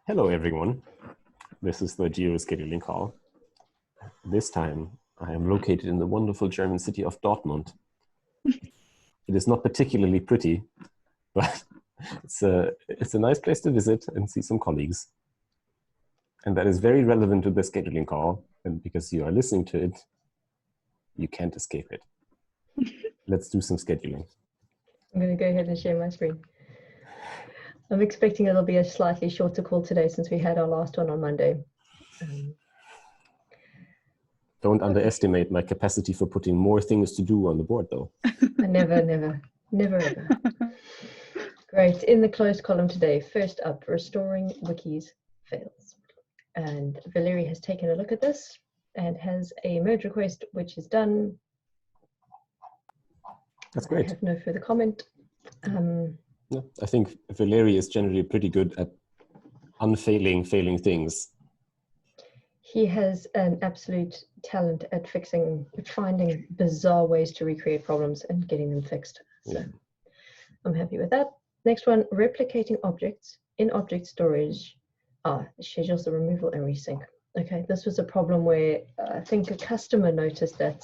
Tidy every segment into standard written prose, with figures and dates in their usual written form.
Hello, everyone. This is the Geo Scheduling Call. This time, I am located in the wonderful German city of Dortmund. It is not particularly pretty, but it's a nice place to visit and see some colleagues. And that is very relevant to the scheduling call. And because you are listening to it, you can't escape it. Let's do some scheduling. I'm going to go ahead and share my screen. I'm expecting it'll be a slightly shorter call today since we had our last one on Monday. Don't underestimate my capacity for putting more things to do on the board, though. Never, ever. Great. In the closed column today, first up, restoring wikis fails. And Valerie has taken a look at this and has a merge request, which is done. That's great. I have no further comment. Yeah, I think Valerie is generally pretty good at failing things. He has an absolute talent at finding bizarre ways to recreate problems and getting them fixed. So yeah. I'm happy with that. Next one, replicating objects in object storage. Schedules the removal and resync. Okay, this was a problem where I think a customer noticed that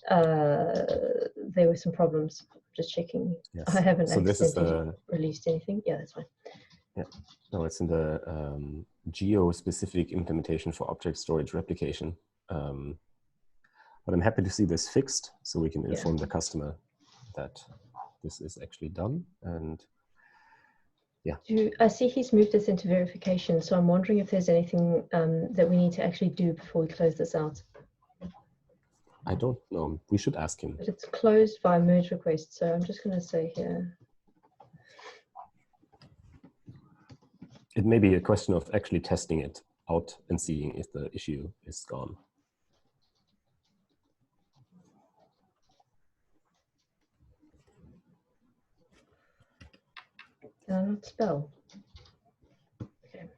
there were some problems. Just checking. Yes. I haven't accidentally released anything. Yeah, that's fine. Yeah, no, it's in the geo-specific implementation for object storage replication. But I'm happy to see this fixed, so we can inform the customer that this is actually done. And yeah. I see he's moved this into verification, so I'm wondering if there's anything that we need to actually do before we close this out. I don't know. We should ask him. But it's closed by merge request, so I'm just going to say here. It may be a question of actually testing it out and seeing if the issue is gone. Can I not spell? Okay.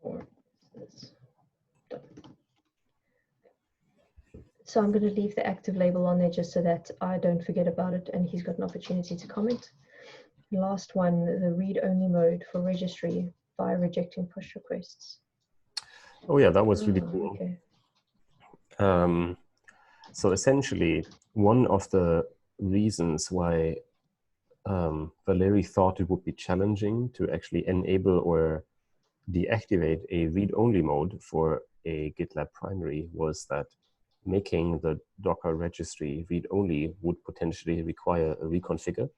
Or is this done? So I'm going to leave the active label on there just so that I don't forget about it and he's got an opportunity to comment. Last one, the read-only mode for registry by rejecting push requests. Oh yeah, that was really cool. Okay. So essentially, one of the reasons why Valerie thought it would be challenging to actually enable or deactivate a read-only mode for a GitLab primary was that making the Docker registry read-only would potentially require a reconfigure.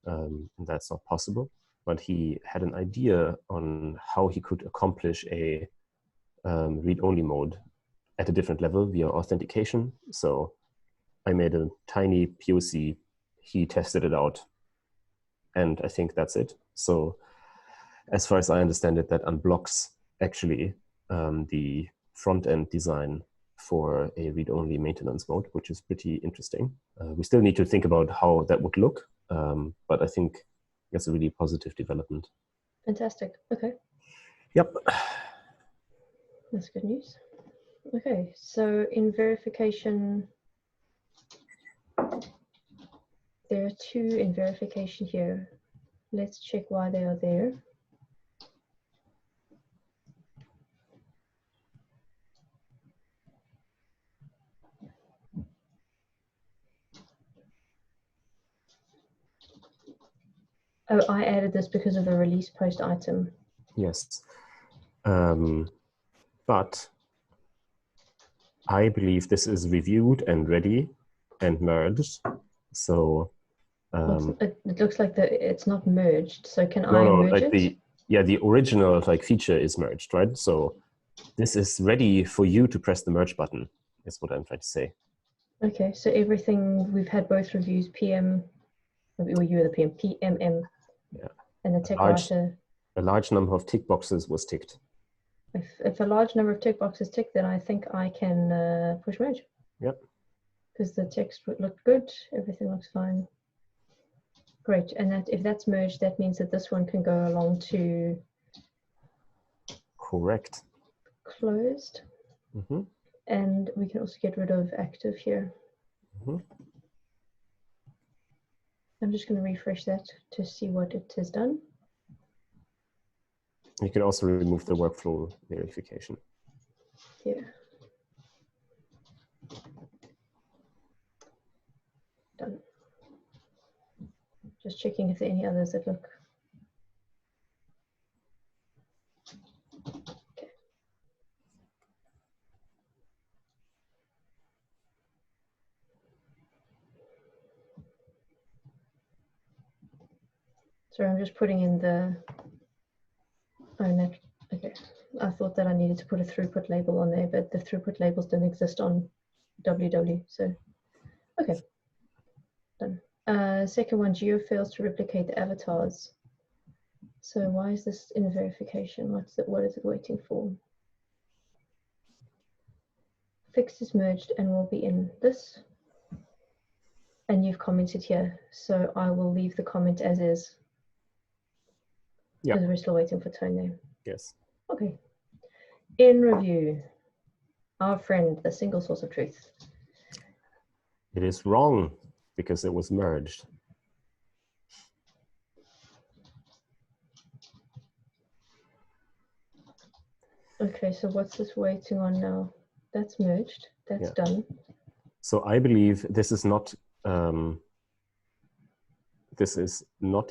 And that's not possible. But he had an idea on how he could accomplish a read-only mode at a different level via authentication. So I made a tiny POC. He tested it out. And I think that's it. So as far as I understand it, that unblocks actually the front-end design for a read-only maintenance mode, which is pretty interesting. We still need to think about how that would look, but I think that's a really positive development. Fantastic. Okay. Yep. That's good news. Okay, so in verification, there are two in verification here. Let's check why they are there. Oh, I added this because of the release post item. Yes. But I believe this is reviewed and ready and merged. So it looks like it's not merged. So can I merge it? The original feature is merged, right? So this is ready for you to press the merge button, is what I'm trying to say. Okay, so everything, we've had both reviews, PM, or you were the PM, PMM, yeah. And the tech writer. A large number of tick boxes was ticked. If a large number of tick boxes tick, then I think I can push merge. Yep. Because the text would look good, everything looks fine. Great, and that if that's merged, that means that this one can go along to correct. Closed. Mm-hmm. And we can also get rid of active here. Mm-hmm. I'm just going to refresh that to see what it has done. You can also remove the workflow verification. Yeah. Done. Just checking if there are any others that look. Okay. Sorry, I'm just putting in the. Oh, no. Okay. I thought that I needed to put a throughput label on there, but the throughput labels don't exist on WW. So, okay. Done. Second one, Geo fails to replicate the avatars. So why is this in verification? What is it waiting for? Fix is merged and will be in this. And you've commented here. So I will leave the comment as is. Yeah. Because we're still waiting for tone there. Yes. Okay. In review, our friend, the single source of truth. It is wrong because it was merged. Okay, so what's this waiting on now? That's merged. That's done. So I believe this is not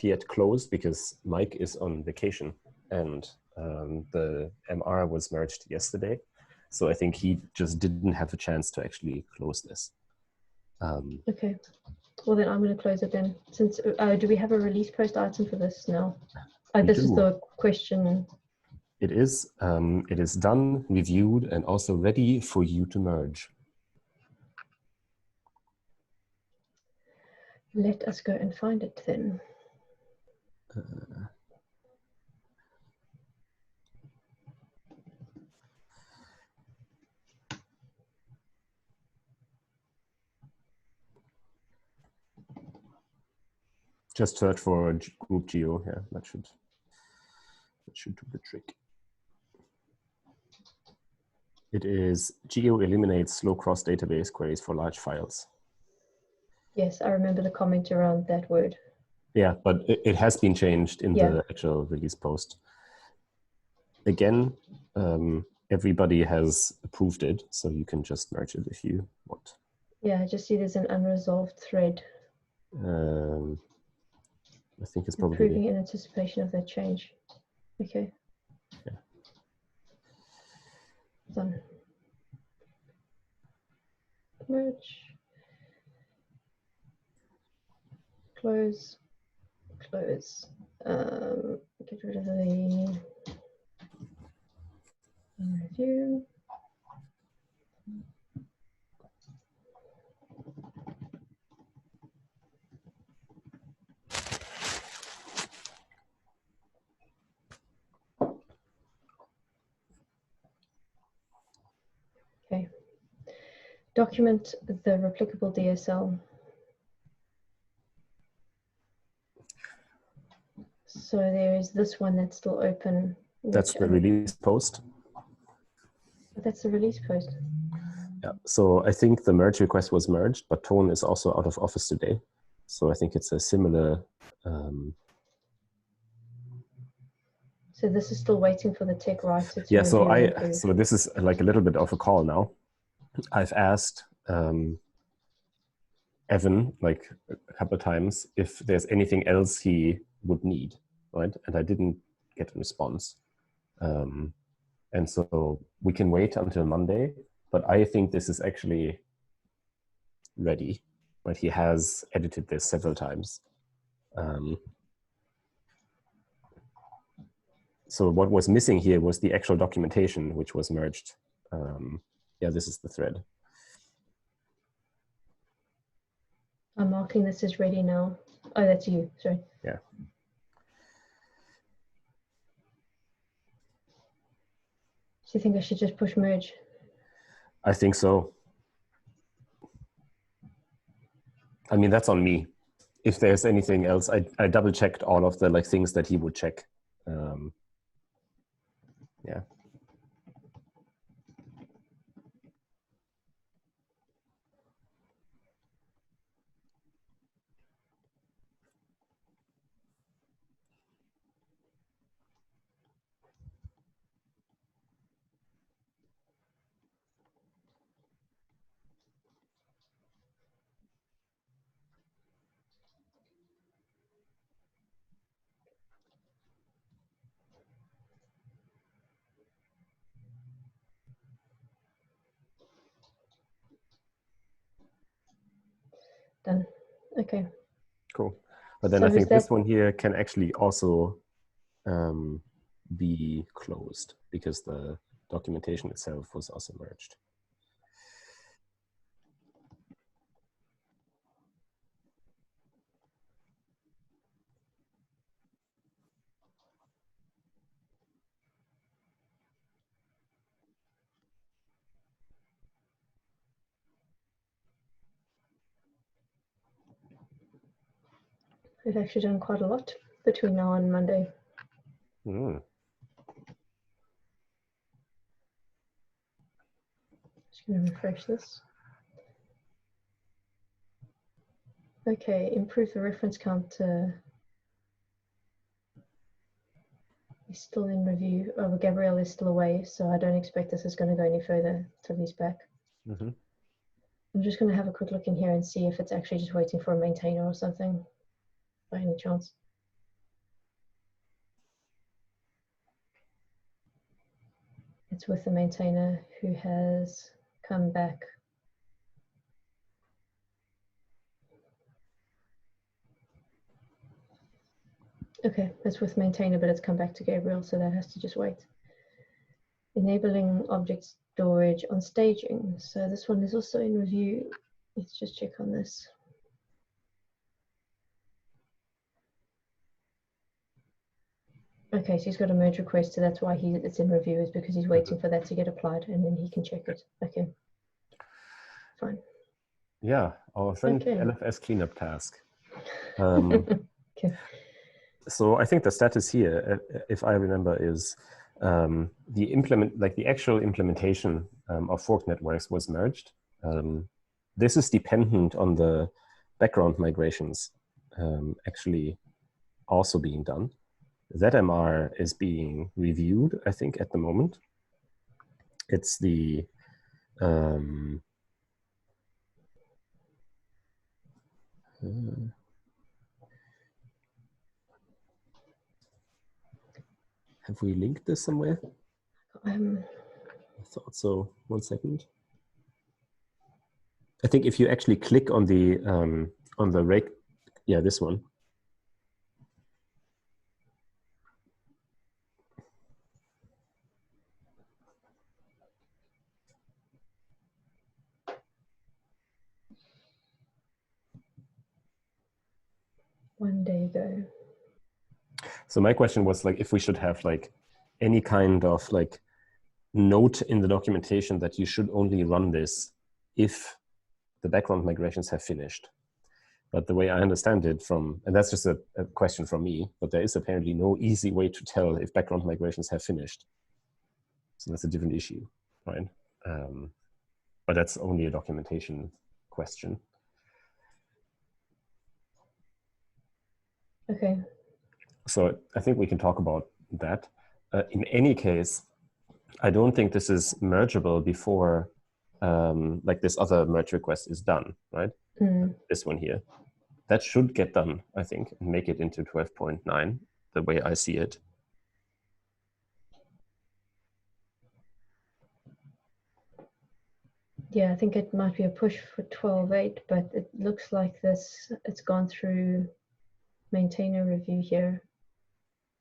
yet closed because Mike is on vacation and the MR was merged yesterday. So I think he just didn't have a chance to actually close this. Okay. Well, then I'm going to close it then. Since do we have a release post item for this now? This is the question. It is done, reviewed, and also ready for you to merge. Let us go and find it then. Just search for group Geo. Yeah, that should do the trick. It is Geo eliminates slow cross database queries for large files. Yes, I remember the comment around that word. Yeah, but it has been changed in the actual release post. Again, everybody has approved it, so you can just merge it if you want. Yeah, I just see there's an unresolved thread. I think it's probably improving in anticipation of that change. Okay. Yeah. Done. Merge. Close. Close. Get rid of the review. Okay. Document the replicable DSL. So there is this one that's still open. That's the release post. That's the release post. Yeah, so I think the merge request was merged, but Tone is also out of office today. So I think it's a similar. So this is still waiting for the tech writer to yeah, review. So this is like a little bit of a call now. I've asked Evan like a couple of times if there's anything else he would need, right? And I didn't get a response. And so we can wait until Monday, but I think this is actually ready, but he has edited this several times. So what was missing here was the actual documentation, which was merged. Yeah, this is the thread. I'm marking this as ready now. Oh, that's you, sorry. Yeah. you think I should just push merge? I think so. I mean, that's on me. If there's anything else, I double checked all of the like things that he would check. Yeah. Done. Okay. Cool. But then So I think that... this one here can actually also be closed because the documentation itself was also merged. We've actually done quite a lot between now and Monday. Mm. Just going to refresh this. Okay, improve the reference count. He's still in review. Oh, Gabrielle is still away, so I don't expect this is going to go any further till he's back. Mm-hmm. I'm just going to have a quick look in here and see if it's actually just waiting for a maintainer or something, by any chance. It's with the maintainer who has come back. Okay, it's with maintainer, but it's come back to Gabriel, so that has to just wait. Enabling object storage on staging. So this one is also in review. Let's just check on this. Okay, so he's got a merge request, so that's why it's in review, is because he's waiting for that to get applied and then he can check it. Okay, fine. Yeah, our friend Okay. LFS cleanup task. Okay. So I think the status here, if I remember, is the actual implementation of fork networks was merged. This is dependent on the background migrations actually also being done. ZMR is being reviewed, I think, at the moment. It's the have we linked this somewhere? I thought so. 1 second. I think if you actually click on the rake, yeah, this one. One day ago. So my question was like, if we should have like any kind of like note in the documentation that you should only run this if the background migrations have finished. But the way I understand it from, and that's just a question from me, but there is apparently no easy way to tell if background migrations have finished. So that's a different issue, right? But that's only a documentation question. Okay. So I think we can talk about that. In any case, I don't think this is mergeable before like this other merge request is done, right? This one here. That should get done, I think, and make it into 12.9, the way I see it. Yeah, I think it might be a push for 12.8, but it looks like it's gone through maintainer review here.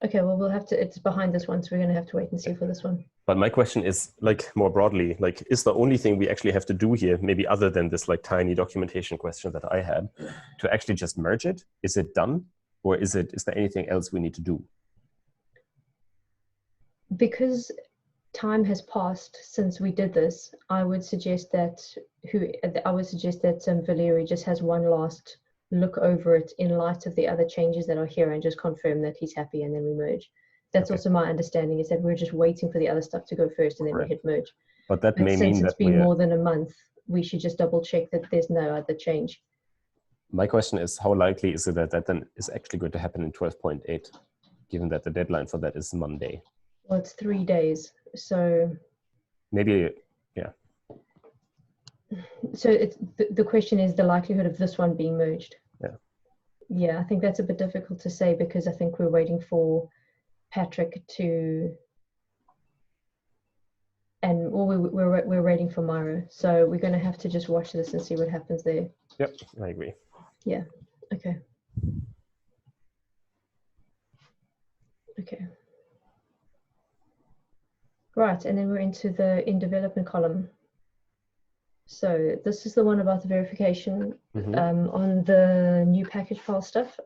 Okay, well, we'll have to, it's behind this one, so we're going to have to wait and see for this one. But my question is, like, more broadly, like, is the only thing we actually have to do here, maybe other than this like tiny documentation question that I had, to actually just merge it? Is it done? Or is there anything else we need to do? Because time has passed since we did this, I would suggest that Valeri just has one last look over it in light of the other changes that are here and just confirm that he's happy, and then we merge. That's also my understanding, is that we're just waiting for the other stuff to go first and then we hit merge. But that may mean since it's been more than a month, we should just double check that there's no other change. My question is, how likely is it that that then is actually going to happen in 12.8, given that the deadline for that is Monday? Well, it's 3 days, so maybe, yeah. So it's the question is the likelihood of this one being merged. Yeah. Yeah, I think that's a bit difficult to say, because I think we're waiting for Patrick to, and we're waiting for Myra. So we're going to have to just watch this and see what happens there. Yep, I agree. Yeah. Okay. Okay. Right, and then we're into the in development column. So this is the one about the verification on the new package file stuff,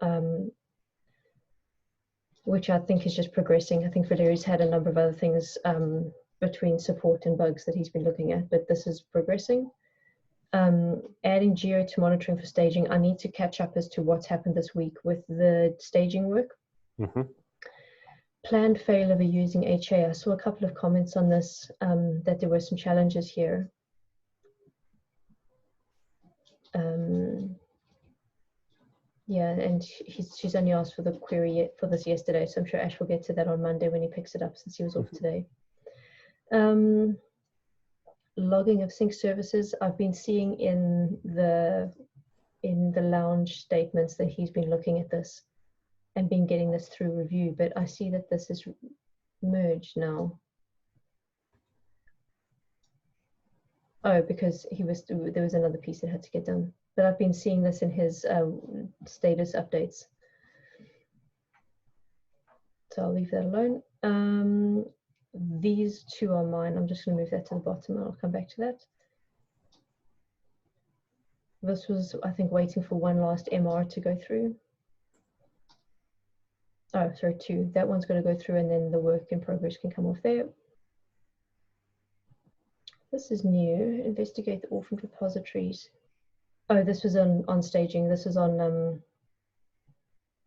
which I think is just progressing. I think Valeri's had a number of other things between support and bugs that he's been looking at, but this is progressing. Adding Geo to monitoring for staging. I need to catch up as to what's happened this week with the staging work. Planned failover using HA. I saw a couple of comments on this, that there were some challenges here. Yeah, and she's only asked for the query for this yesterday, so I'm sure Ash will get to that on Monday when he picks it up, since he was off today. Logging of sync services. I've been seeing in the lounge statements that he's been looking at this and been getting this through review, but I see that this is merged now. Oh, because there was another piece that had to get done. But I've been seeing this in his status updates. So I'll leave that alone. These two are mine. I'm just going to move that to the bottom and I'll come back to that. This was, I think, waiting for one last MR to go through. Oh, sorry, two. That one's going to go through and then the work in progress can come off there. This is new. Investigate the orphaned repositories. Oh, this was on staging. This is on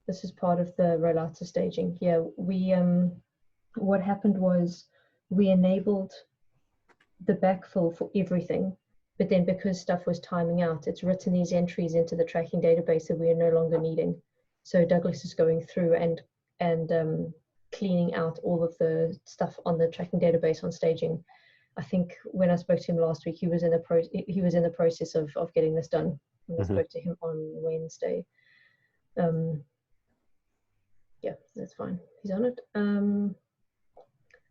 this is part of the rollout to staging. Yeah, we what happened was we enabled the backfill for everything, but then because stuff was timing out, it's written these entries into the tracking database that we are no longer needing. So Douglas is going through and cleaning out all of the stuff on the tracking database on staging. I think when I spoke to him last week, he was in the process of getting this done. When I spoke to him on Wednesday. Yeah, that's fine. He's on it.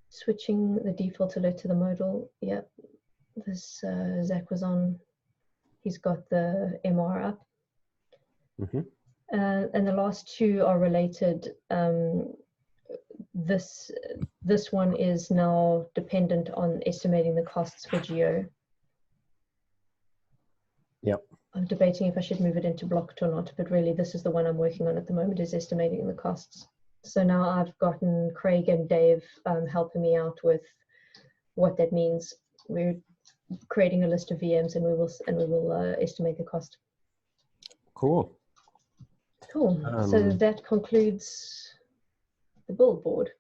Switching the default alert to the modal. Yeah, this Zach was on. He's got the MR up. And the last two are related. This one is now dependent on estimating the costs for Geo. Yep. I'm debating if I should move it into blocked or not, but really this is the one I'm working on at the moment, is estimating the costs. So now I've gotten Craig and Dave helping me out with what that means. We're creating a list of VMs and we will estimate the cost. Cool. Cool. So that concludes the build board.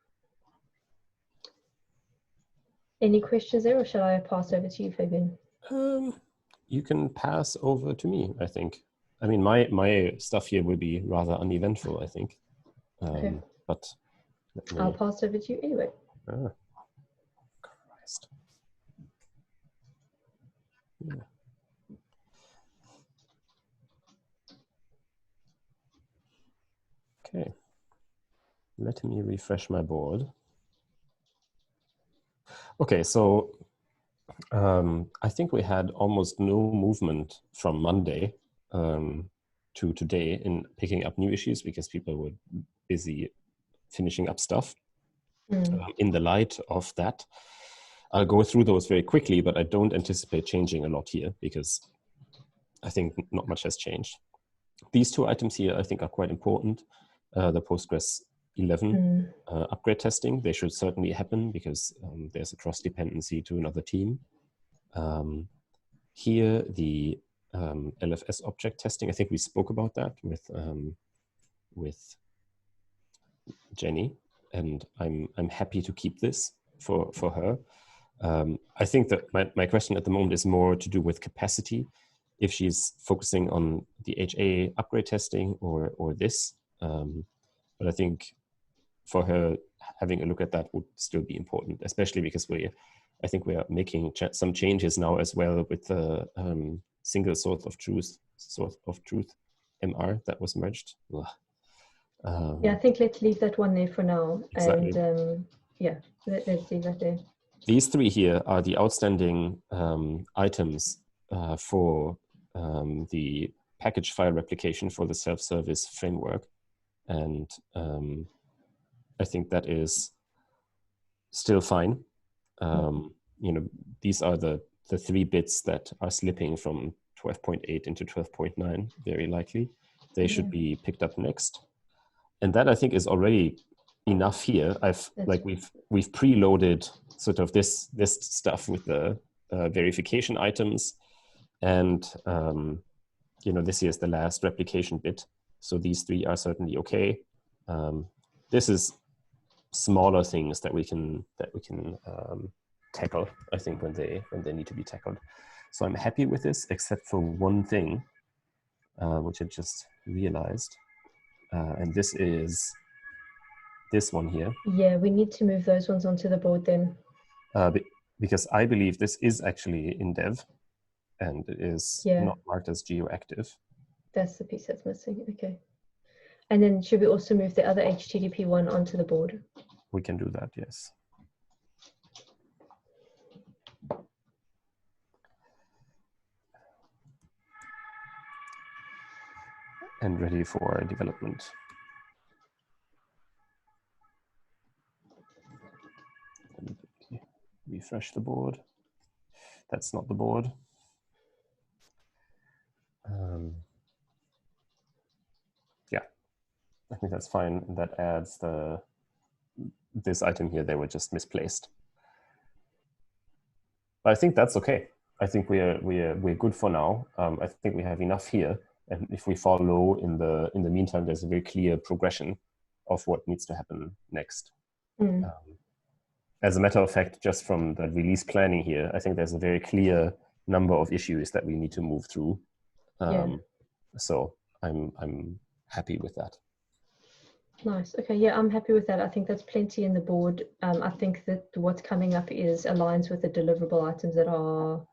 Any questions there, or shall I pass over to you, Fabian? You can pass over to me, I think. I mean, my stuff here will be rather uneventful, I think. Okay. But I'll pass over to you anyway. Ah, Christ. Yeah. Okay. Let me refresh my board. Okay, so I think we had almost no movement from Monday to today in picking up new issues because people were busy finishing up stuff. In the light of that, I'll go through those very quickly, but I don't anticipate changing a lot here because I think not much has changed. These two items here I think are quite important. The Postgres 11 upgrade testing. They should certainly happen because there's a cross dependency to another team. Here, the LFS object testing, I think we spoke about that with Jenny, and I'm happy to keep this for her. I think that my question at the moment is more to do with capacity, if she's focusing on the HA upgrade testing or this. But I think for her, having a look at that would still be important, especially because I think we are making some changes now as well with the single source of truth MR that was merged. Yeah, I think let's leave that one there for now. Exactly. And yeah, let's leave that there. These three here are the outstanding items for the package file replication for the self-service framework. And I think that is still fine. You know, these are the 3 bits that are slipping from 12.8 into 12.9, very likely. They should be picked up next. And that I think is already enough here. We've preloaded sort of this stuff with the verification items, and you know, this is the last replication bit. So these 3 are certainly okay. This is smaller things that we can tackle, I think, when they need to be tackled. So I'm happy with this, except for one thing, which I just realized. And this is this one here. Yeah, we need to move those ones onto the board then. Because I believe this is actually in dev, and it is not marked as geoactive. That's the piece that's missing, okay. And then should we also move the other HTTP one onto the board? We can do that, yes. And ready for development. Refresh the board. That's not the board. Yeah, I think that's fine. That adds this item here. They were just misplaced. But I think that's okay. I think we're good for now. I think we have enough here. And if we fall low in the meantime, there's a very clear progression of what needs to happen next. As a matter of fact, just from the release planning here, I think there's a very clear number of issues that we need to move through. So I'm happy with that. Nice. Okay. Yeah, I'm happy with that. I think that's plenty in the board. I think that what's coming up aligns with the deliverable items that are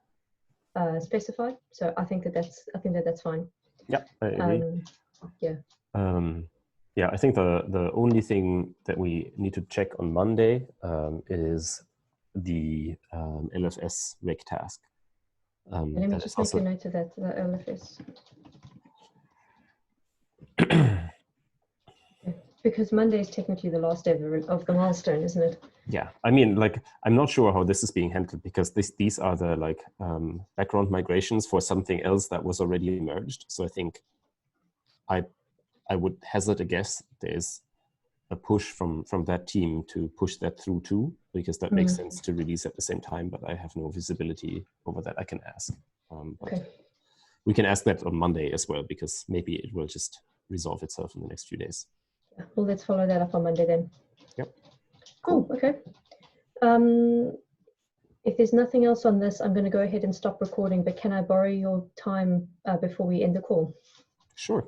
specified. So I think that's fine. Yeah, I agree. Yeah. I think the only thing that we need to check on Monday is the LFS reg task. Let me just make a note of that, the LFS. Because Monday is technically the last day of the milestone, isn't it? Yeah, I mean, like, I'm not sure how this is being handled because these are the background migrations for something else that was already merged. So I think I would hazard a guess there's a push from that team to push that through too, because that makes sense to release at the same time, but I have no visibility over that. I can ask. But we can ask that on Monday as well, because maybe it will just resolve itself in the next few days. Yeah, well, let's follow that up on Monday then. Yep. Cool. Okay. If there's nothing else on this, I'm going to go ahead and stop recording, but can I borrow your time before we end the call? Sure.